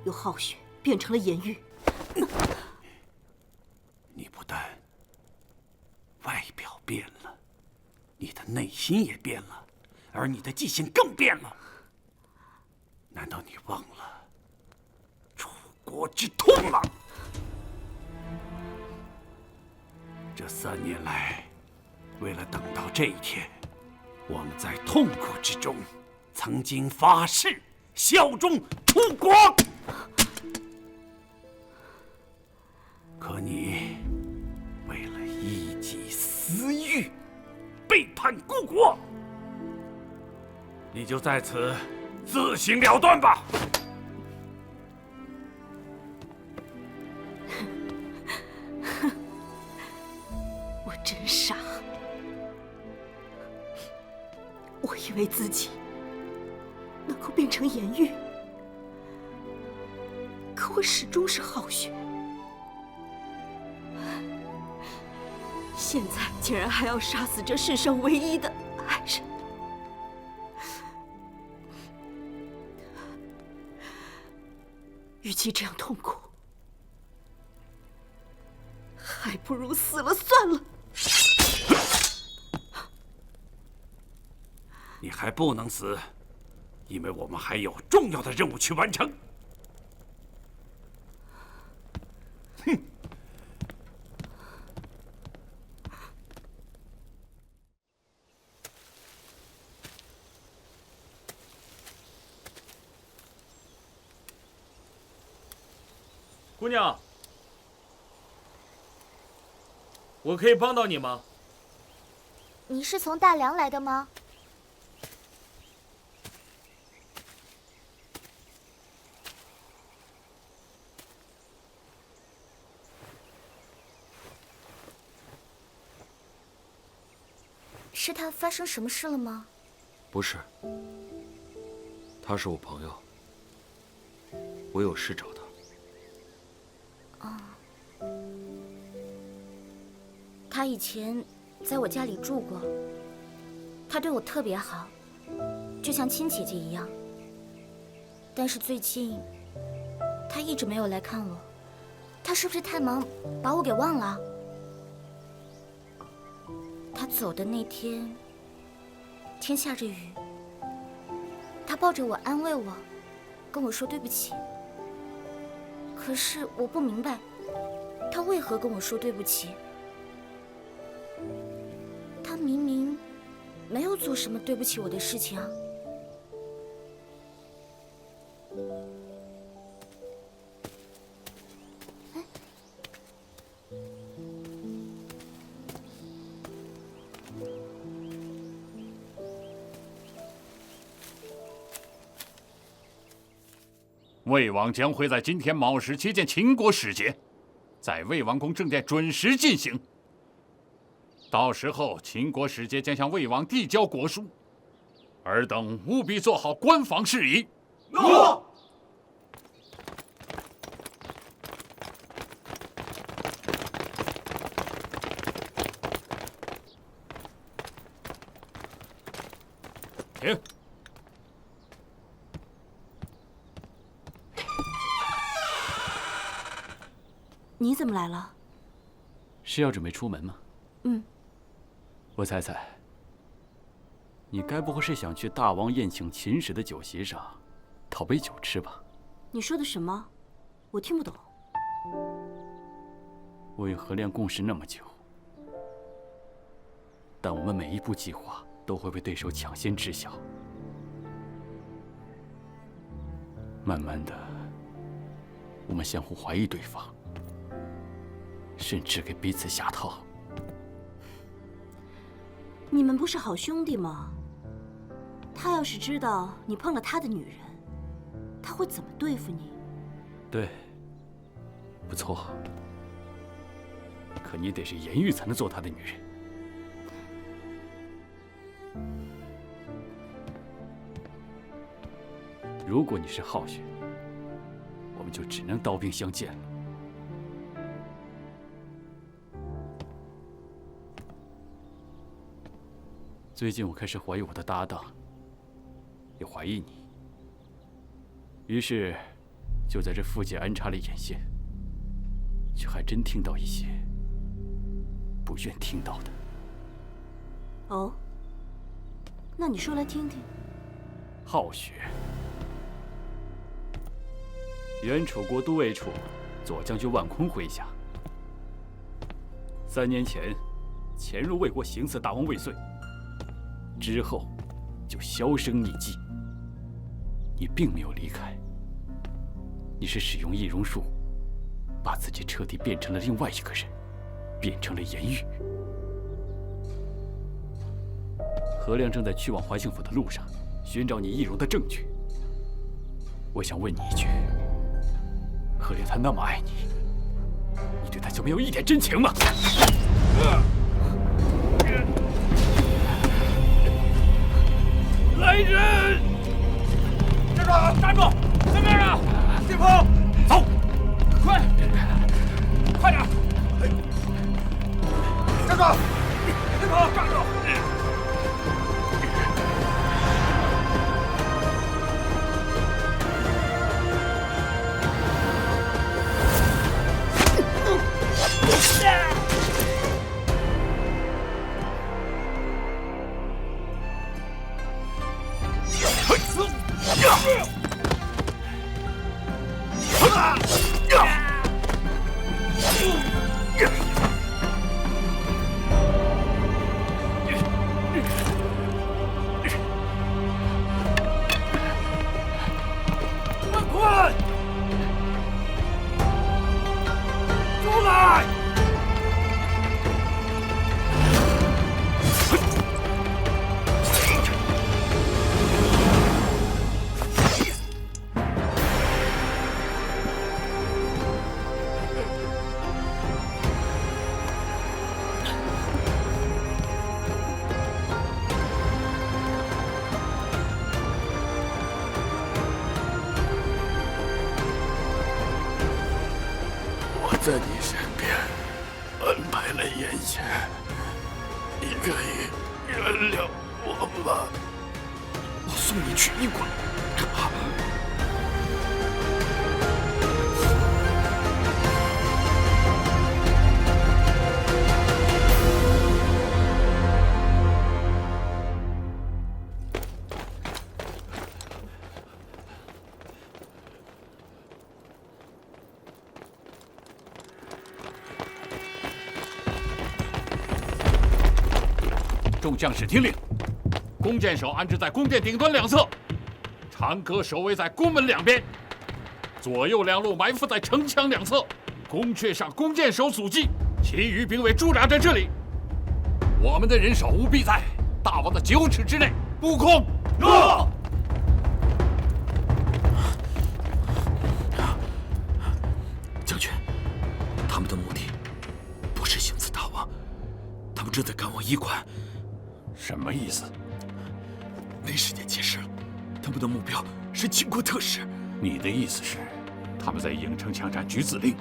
由皓雪变成了颜玉。你不但外表变了，你的内心也变了，而你的记性更变了。难道你忘了楚国之痛吗？这3年来，为了等到这一天，我们在痛苦之中曾经发誓效忠楚国。可你为了一己私欲，背叛故国，你就在此自行了断吧。我真傻，我以为自己能够变成颜玉，可我始终是皓雪。现在竟然还要杀死这世上唯一的爱人，与其这样痛苦，还不如死了算了。你还不能死，因为我们还有重要的任务去完成。哼！姑娘，我可以帮到你吗？你是从大梁来的吗？是他发生什么事了吗？不是，他是我朋友，我有事找他。他以前在我家里住过，他对我特别好，就像亲姐姐一样。但是最近，他一直没有来看我，他是不是太忙，把我给忘了？他走的那天，天下着雨，他抱着我安慰我，跟我说对不起。可是我不明白，他为何跟我说对不起？他明明没有做什么对不起我的事情啊。魏王将会在今天卯时接见秦国使节，在魏王宫正殿准时进行。到时候，秦国使节将向魏王递交国书，尔等务必做好关防事宜。诺。停。你怎么来了？是要准备出门吗？嗯。我猜猜，你该不会是想去大王宴请秦使的酒席上讨杯酒吃吧？你说的什么？我听不懂。我与何亮共事那么久，但我们每一步计划都会被对手抢先知晓。慢慢的，我们相互怀疑对方，甚至给彼此下套。你们不是好兄弟吗？他要是知道你碰了他的女人，他会怎么对付你？对，不错。可你得是颜玉才能做他的女人。如果你是皓雪，我们就只能刀兵相见了。最近我开始怀疑我的搭档，也怀疑你。于是，就在这附近安插了眼线，却还真听到一些不愿听到的。哦，那你说来听听。皓雪，原楚国都尉处左将军万坤麾下，3年前潜入魏国行刺大王魏遂，之后就销声匿迹。你并没有离开，你是使用易容术，把自己彻底变成了另外一个人，变成了颜玉。何亮正在去往怀庆府的路上，寻找你易容的证据。我想问你一句：何亮他那么爱你，你对他就没有一点真情吗？来人！站住！站住！前面的地方，走！快点！站住！地方，站住！在你身边安排了眼线，你可以原谅我吗？我送你去医馆。众将士听令，弓箭手安置在宫殿顶端两侧，长戈守卫在宫门两边，左右两路埋伏在城墙两侧，宫阙上弓箭手阻击，其余兵卫驻扎在这里。我们的人手务必在大王的9尺之内布控。诺。将军，他们的目的不是行刺大王，他们正在赶往医馆。什么意思？没时间解释了，他们的目标是秦国特使。你的意思是，他们在郢城枪战举子令，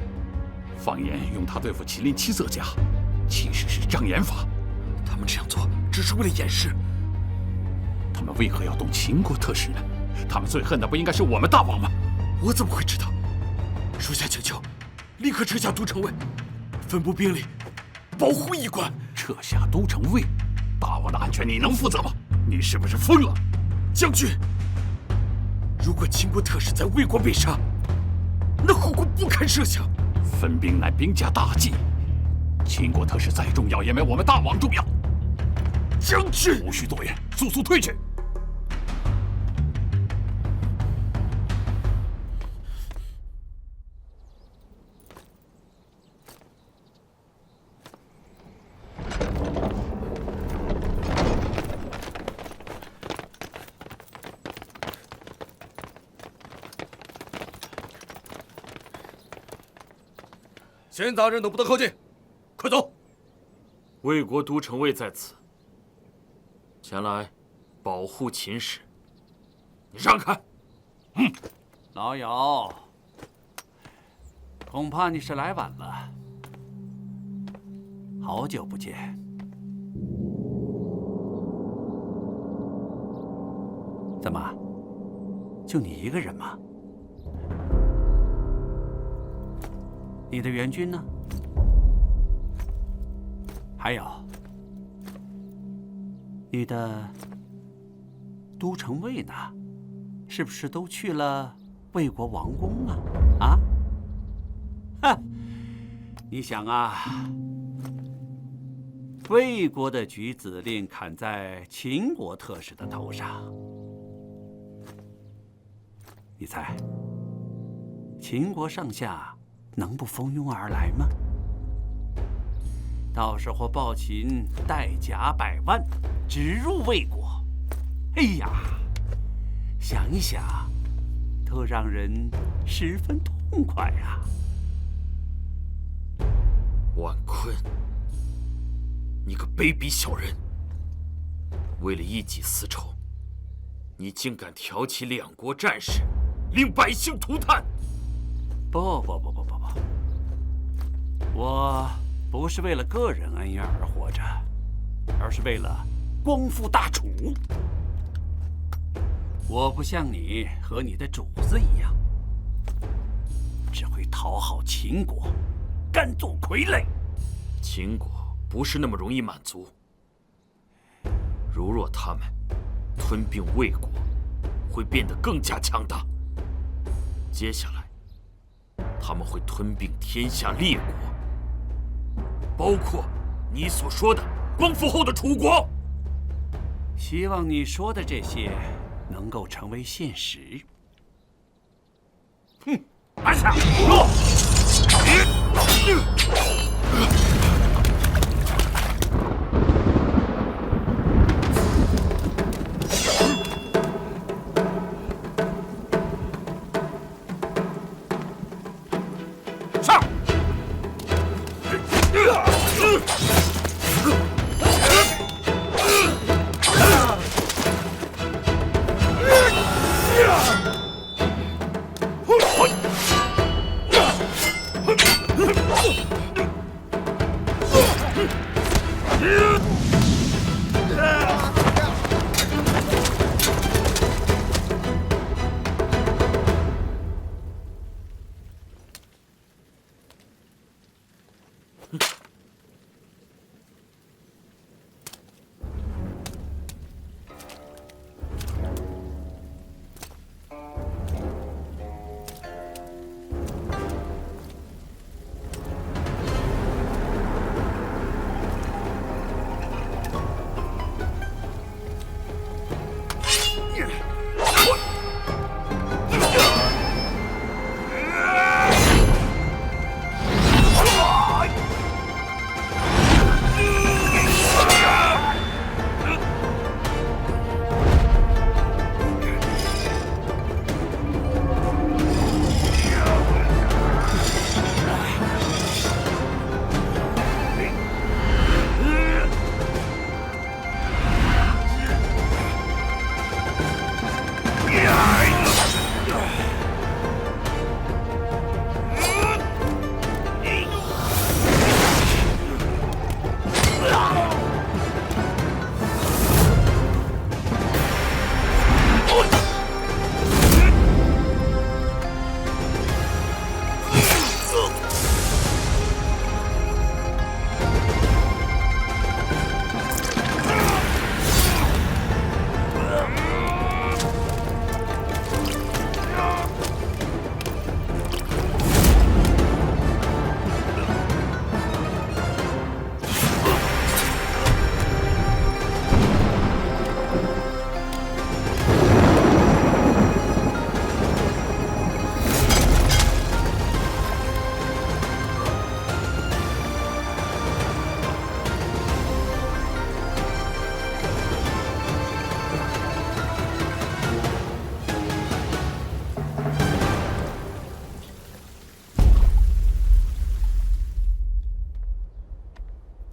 放眼用他对付麒麟7色甲，其实是障眼法。他们这样做只是为了掩饰。他们为何要动秦国特使呢？他们最恨的不应该是我们大王吗？我怎么会知道？属下请求，立刻撤下都城卫，分拨兵力，保护医馆。撤下都城卫，大王的安全你能负责吗？你是不是疯了？将军，如果秦国特使在魏国被杀，那后果不堪设想。分兵乃兵家大忌，秦国特使再重要也没我们大王重要。将军，无需多言，速速退去。闲杂人等不得靠近，快走！魏国都城卫在此，前来保护秦使。你让开！老友，恐怕你是来晚了。好久不见。怎么，就你一个人吗？你的援军呢？还有，你的都城卫呢？是不是都去了魏国王宫啊？啊？哼！你想啊，魏国的举子令砍在秦国特使的头上，你猜，秦国上下能不蜂拥而来吗？到时候暴秦带甲100万，直入魏国。哎呀，想一想，都让人十分痛快啊！婉坤，你个卑鄙小人！为了一己私仇，你竟敢挑起两国战事，令百姓涂炭！不，我不是为了个人恩怨而活着，而是为了光复大楚。我不像你和你的主子一样，只会讨好秦国，甘做傀儡。秦国不是那么容易满足。如若他们吞并魏国，会变得更加强大。接下来，他们会吞并天下列国，包括你所说的光复后的楚国。希望你说的这些能够成为现实。哼，拿下！上！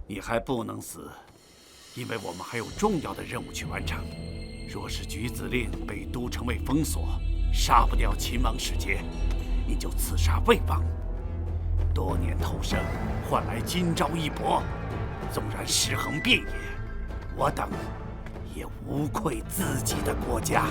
你还不能死，因为我们还有重要的任务去完成。若是举子令被都城卫封锁，杀不掉秦王世杰，你就刺杀魏王。多年投生，换来今朝一搏，纵然尸横遍野，我等也无愧自己的国家。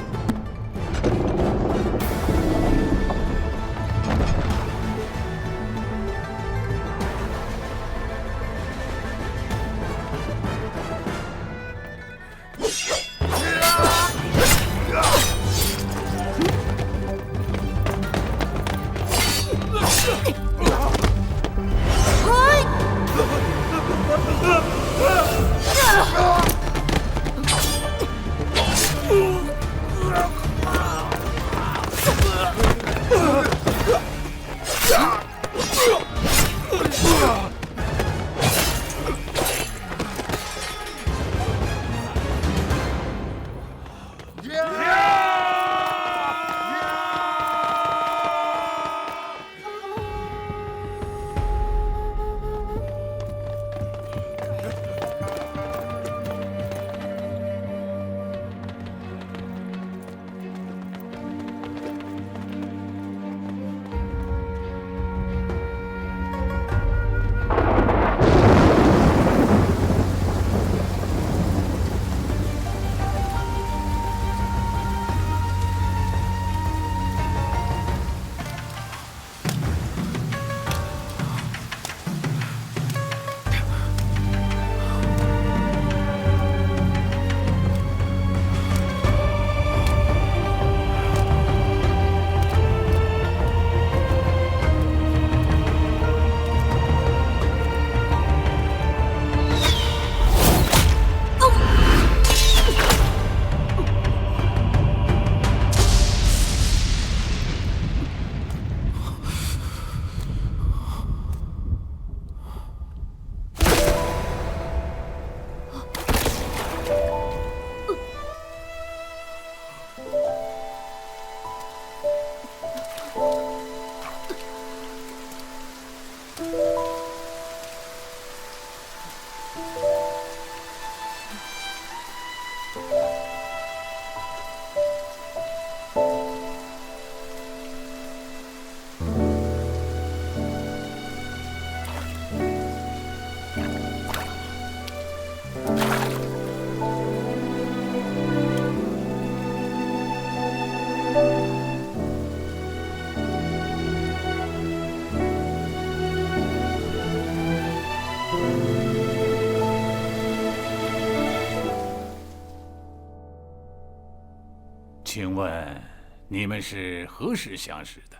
请问你们是何时相识的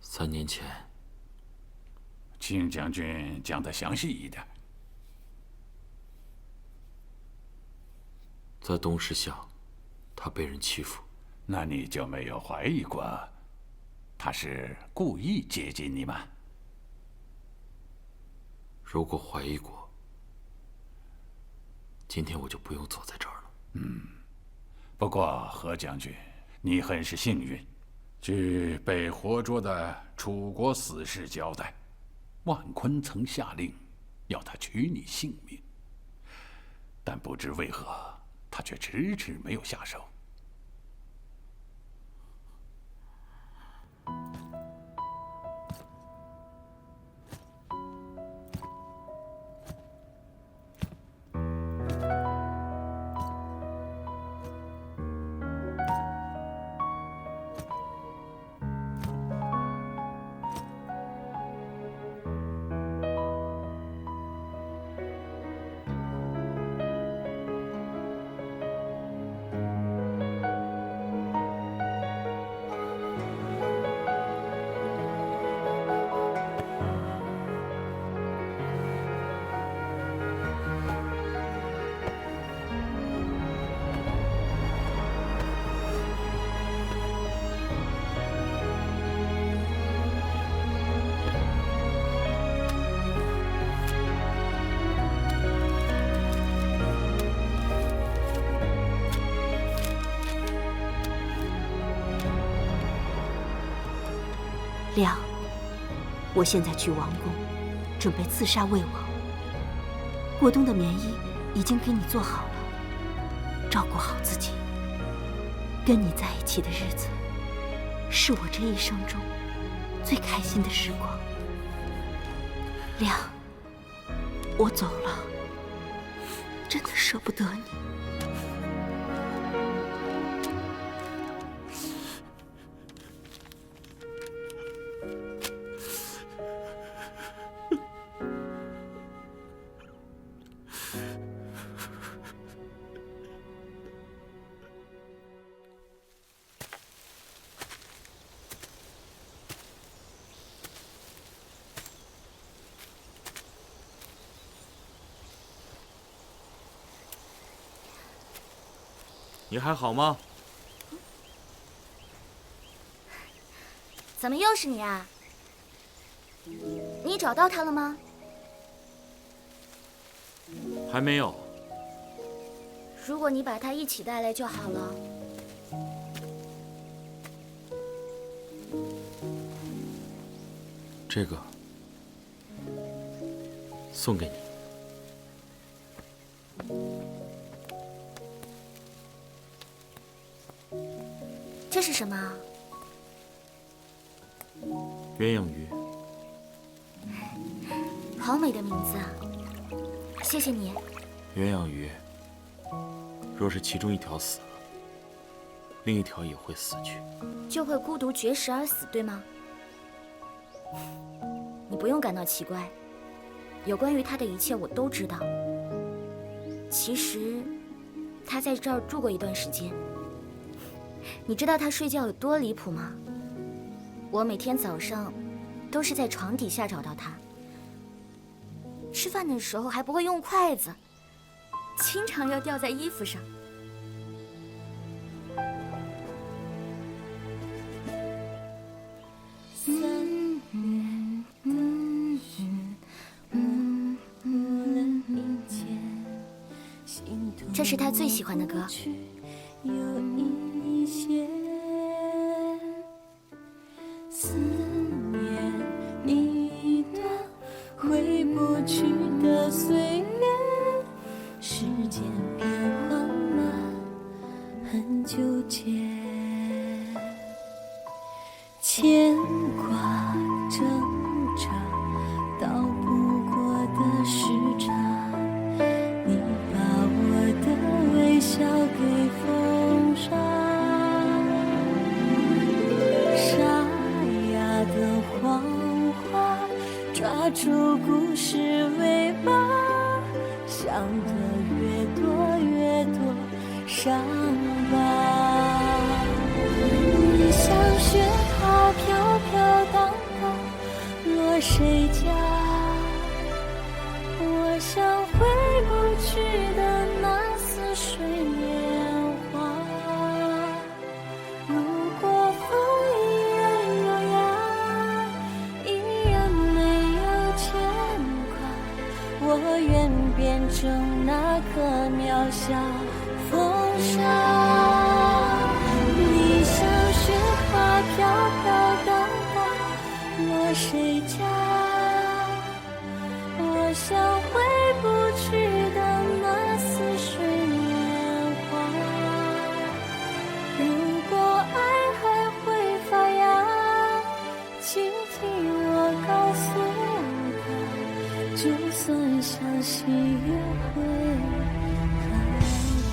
？3年前。请将军讲得详细一点。在东石巷，他被人欺负。那你就没有怀疑过他是故意接近你吗？如果怀疑过，今天我就不用坐在这儿了。不过何将军，你很是幸运。据被活捉的楚国死士交代，万坤曾下令要他取你性命，但不知为何他却迟迟没有下手。亮，我现在去王宫，准备刺杀魏王。过冬的棉衣已经给你做好了，照顾好自己。跟你在一起的日子，是我这一生中最开心的时光。亮，我走了，真的舍不得你。你还好吗？怎么又是你啊？你找到他了吗？还没有。如果你把他一起带来就好了。这个送给你。这是什么？鸳鸯鱼。好美的名字啊！谢谢你。鸳鸯鱼，若是其中一条死了，另一条也会死去，就会孤独绝食而死，对吗？你不用感到奇怪，有关于他的一切我都知道。其实，他在这儿住过一段时间。你知道他睡觉有多离谱吗？我每天早上都是在床底下找到他，吃饭的时候还不会用筷子，经常要掉在衣服上。这是他最喜欢的歌。思念一段回不去的岁月，时间变缓慢，很纠结，牵挂挣扎，道不过的时差，你把我的微笑给封杀。的谎话，抓住故事尾巴，想得越多越多，伤疤。你像雪花飘飘荡荡落谁家？我像回不去的那似水年华。如果风依然优雅，依然没有牵挂，我愿变成那颗渺小风沙。你像雪花飘飘荡荡落谁家？我像回不去的那似水年华。如果爱还会发芽，请听我告诉他，就算相信也会害怕。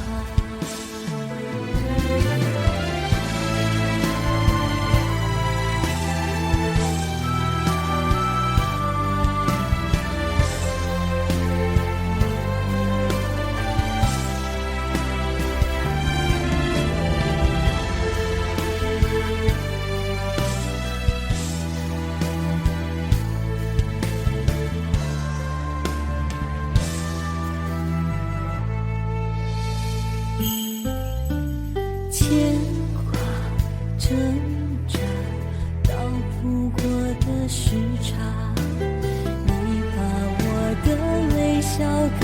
牵挂挣扎，道不过的时差，你把我的微笑给